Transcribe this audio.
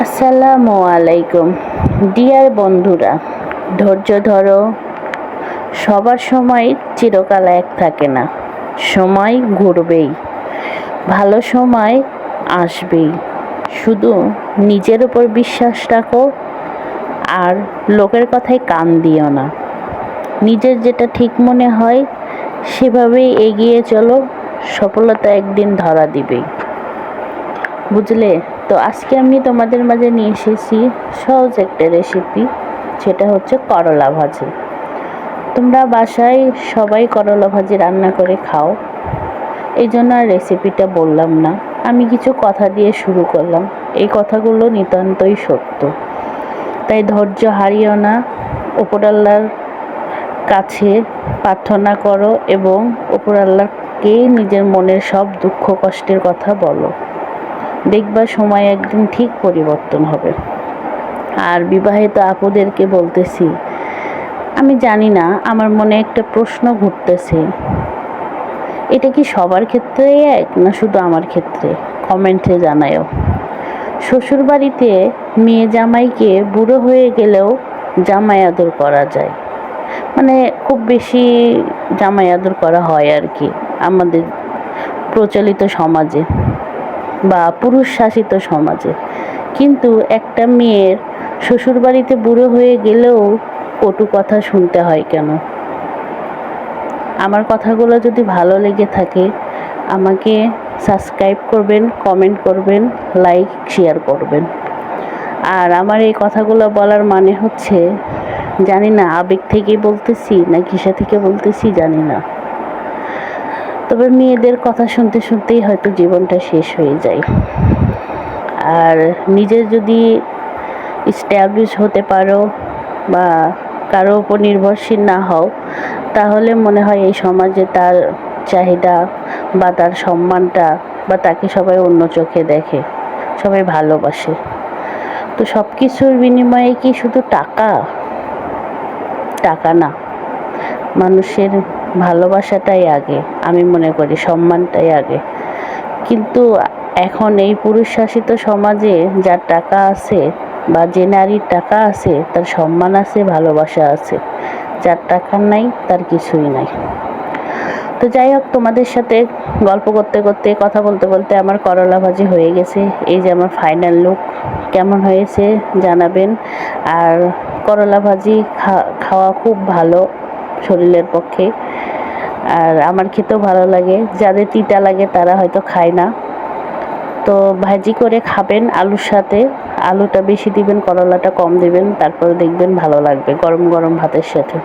আসসালামু আলাইকুম ডিয়ার বন্ধুরা, ধৈর্য ধরো। সবার সময় চিরকাল এক থাকে না, সময় ঘুরবেই, ভালো সময় আসবেই। শুধু নিজের উপর বিশ্বাস রাখো আর লোকের কথায় কান দিও না। নিজের যেটা ঠিক মনে হয় সেভাবেই এগিয়ে চলো, সফলতা একদিন ধরা দিবেই। বুঝলে? তো আজকে আমি তোমাদের মাঝে নিয়ে এসেছি সহজ একটা রেসিপি, সেটা হচ্ছে করলা ভাজি। তোমরা বাসায় সবাই করলা ভাজি রান্না করে খাও, এই জন্য আর রেসিপিটা বললাম না। আমি কিছু কথা দিয়ে শুরু করলাম, এই কথাগুলো নিতান্তই সত্য। তাই ধৈর্য হারিও না, উপরাল্লার কাছে প্রার্থনা করো এবং উপরাল্লাহকে নিজের মনের সব দুঃখ কষ্টের কথা বলো। দেখবা সময় একদিন ঠিক পরিবর্তন হবে। আর বিবাহিত আপুদেরকে বলতেছি, আমি জানি না, আমার মনে একটা প্রশ্ন ঘুরতেছে, এটা কি সবার ক্ষেত্রেই এক না শুধু আমার ক্ষেত্রে? কমেন্টে জানায়ও। শ্বশুর বাড়িতে মেয়ে জামাইকে বুড়ো হয়ে গেলেও জামাই আদর করা যায়, মানে খুব বেশি জামাই আদর করা হয় আর কি আমাদের প্রচলিত সমাজে বা পুরুষ শাসিত সমাজে। কিন্তু একটা মেয়ের শ্বশুরবাড়িতে বুড়ো হয়ে গেলেও কটু কথা শুনতে হয় কেন? আমার কথাগুলো যদি ভালো লেগে থাকে আমাকে সাবস্ক্রাইব করবেন, কমেন্ট করবেন, লাইক শেয়ার করবেন। আর আমার এই কথাগুলো বলার মানে হচ্ছে, জানি না আবেগ থেকে বলতেছি না কিসা থেকে বলতেছি জানি না, তবে মেয়েদের কথা শুনতে শুনতেই হয়তো জীবনটা শেষ হয়ে যায়। আর নিজে যদি এস্টাবলিশ হতে পারো বা কারো উপর নির্ভরশীল না হও, তাহলে মনে হয় এই সমাজে তার চাহিদা বা তার সম্মানটা বা তাকে সবাই অন্য চোখে দেখে, সবাই ভালোবাসে। তো সব কিছুর বিনিময়ে কি শুধু টাকা? টাকা না, মানুষের ভালোবাসাটাই আগে, আমি মনে করি সম্মানটাই আগে। কিন্তু এখন এই পুরুষ শাসিত সমাজে যার টাকা আছে বা যে নারীর টাকা আছে তার সম্মান আছে, ভালোবাসা আছে, যার টাকা নাই তার কিছুই নাই। তো যাই হোক, তোমাদের সাথে গল্প করতে করতে কথা বলতে বলতে আমার করলা ভাজি হয়ে গেছে। এই যে আমার ফাইনাল লুক, কেমন হয়েছে জানাবেন। আর করলা ভাজি খাওয়া খুব ভালো শরীরের পক্ষে, আর আমার খেতেও ভালো লাগে। যাদের তিতা লাগে তারা হয়তো খায় না, তো ভাজি করে খাবেন আলুর সাথে। আলুটা বেশি দিবেন, করলাটা কম দিবেন, তারপরে দেখবেন ভালো লাগবে গরম গরম ভাতের সাথে।